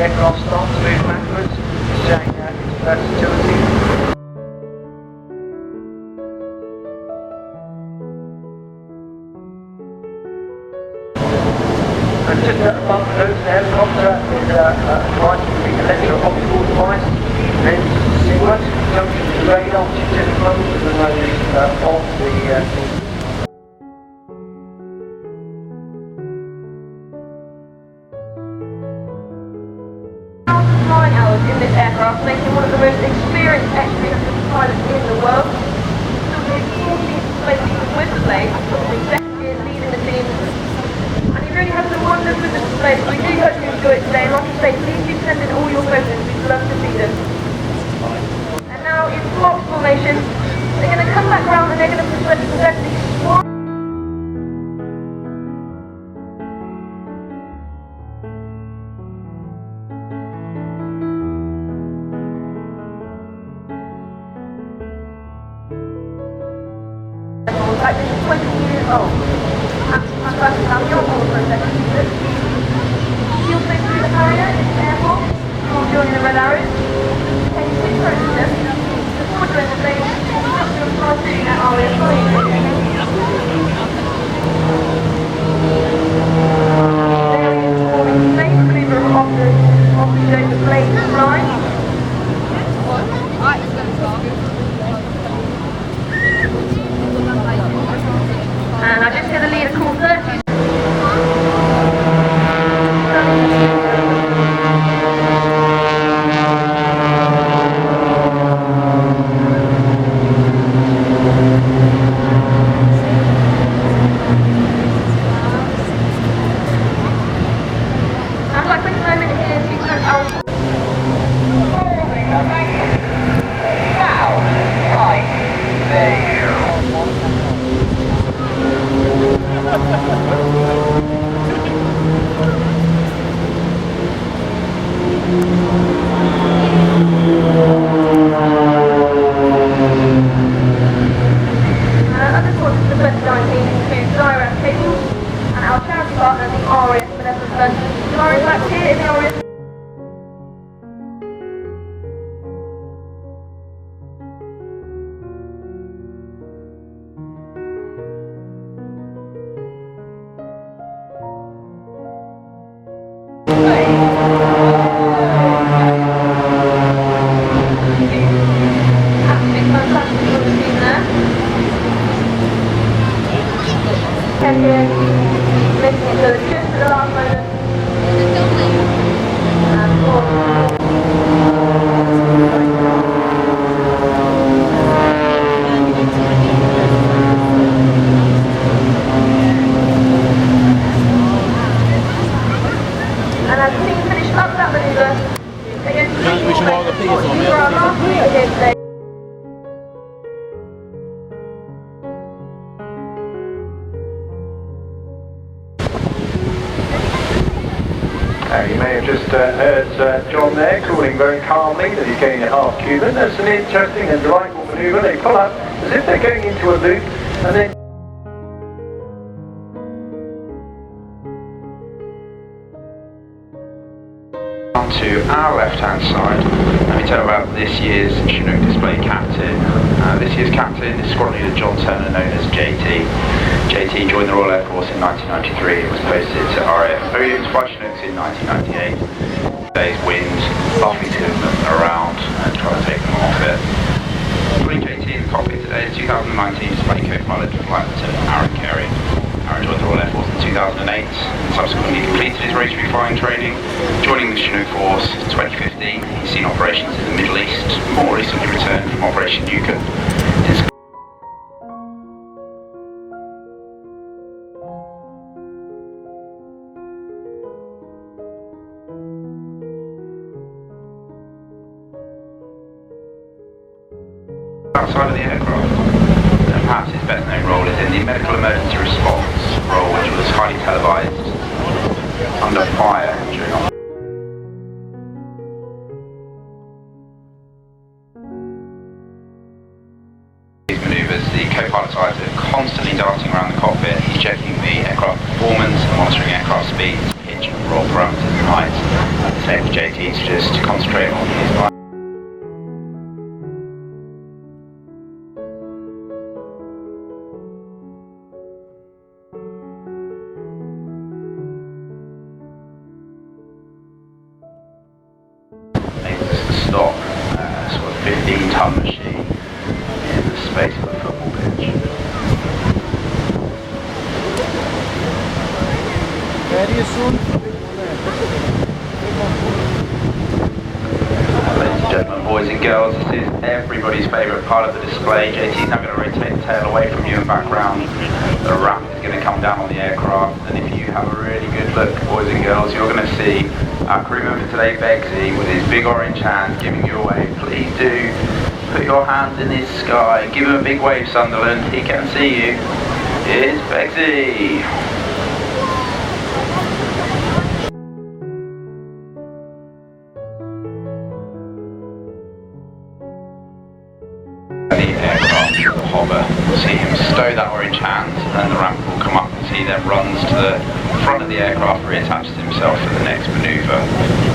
aircraft starts to move backwards, showing its versatility. And just above the nose of the helicopter is a device with the electro-optical device, then SIGWAT, junction to the radar, which is just above the nose of the flying hours in this aircraft, making him one of the most experienced executive pilots in the world. Still doing 14 space seasons with the plane, executive leading the team. And he really has some wonders with the display, so we do hope you enjoy it today. And like I say, please do send in all your photos, we'd love to see them. And now in block formation, they're going to come back around and they're going to present the swan. Like this is 20 years old. I'm supposed to have your ball for a second. You'll stay through the barrier in the airport. You'll join the red arrows. Take 6 rows of them. Before joining the plane, you'll have to apply to that area flying. Very important maneuver of the show the plane flying. Right, let's go to start. And I just hear the leader call 30. And my quick moment here is because our other sponsors for 2019 include Zyra Cables and our charity partner, the RAF Benevolent Fund. Zyra's back here in the RAF. Absolutely fantastic what we've seen there. And here, making it so that just at the last moment. And as the team finish up that manoeuvre, again, we should roll the figures on the other side. You may have just heard John there calling very calmly that he's going a half Cuban. That's an interesting and delightful manoeuvre. They pull up as if they're going into a loop and then to our left hand side. Let me tell you about this year's Chinook display captain. This year's captain is squadron leader John Turner, known as JT. JT joined the Royal Air Force in 1993 and was posted to RAF Williams by Chinooks in 1998. Today's wind, buffeting them around and trying to take them off it. Joining JT in the cockpit today is 2019 display co-pilot Flight Lieutenant Aaron Carey. Aaron joined the Royal Air Force in 2008 and subsequently completed his race reflying training, joining the Chinook Force in 2015. He's seen operations in the Middle East, more recently returned from Operation Yukon. Outside of the aircraft, and perhaps his best known role is in the medical emergency response role, which was highly televised under fire during these manoeuvres. The co-pilot's eyes are constantly darting around the cockpit. He's checking the aircraft performance, monitoring aircraft speeds, pitch, roll parameters and height. Same as JT, to just concentrate on his line. Stop, sort of 15-ton machine in the space of a football pitch. Ladies and gentlemen, boys and girls, this is everybody's favourite part of the display. JT's now going to rotate the tail away from you and back round. The ramp is going to come down on the aircraft, and if you have a really good look, boys and girls, you're going to see our crew member today, Begsy, with his big orange hand giving you a wave. Please do put your hands in his sky. Give him a big wave, Sunderland. He can see you. Here's Begsy. The aircraft hover. We'll see him stow that orange hand, and the ramp will come up as he then runs to the front of the aircraft, reattaches himself for the next manoeuvre.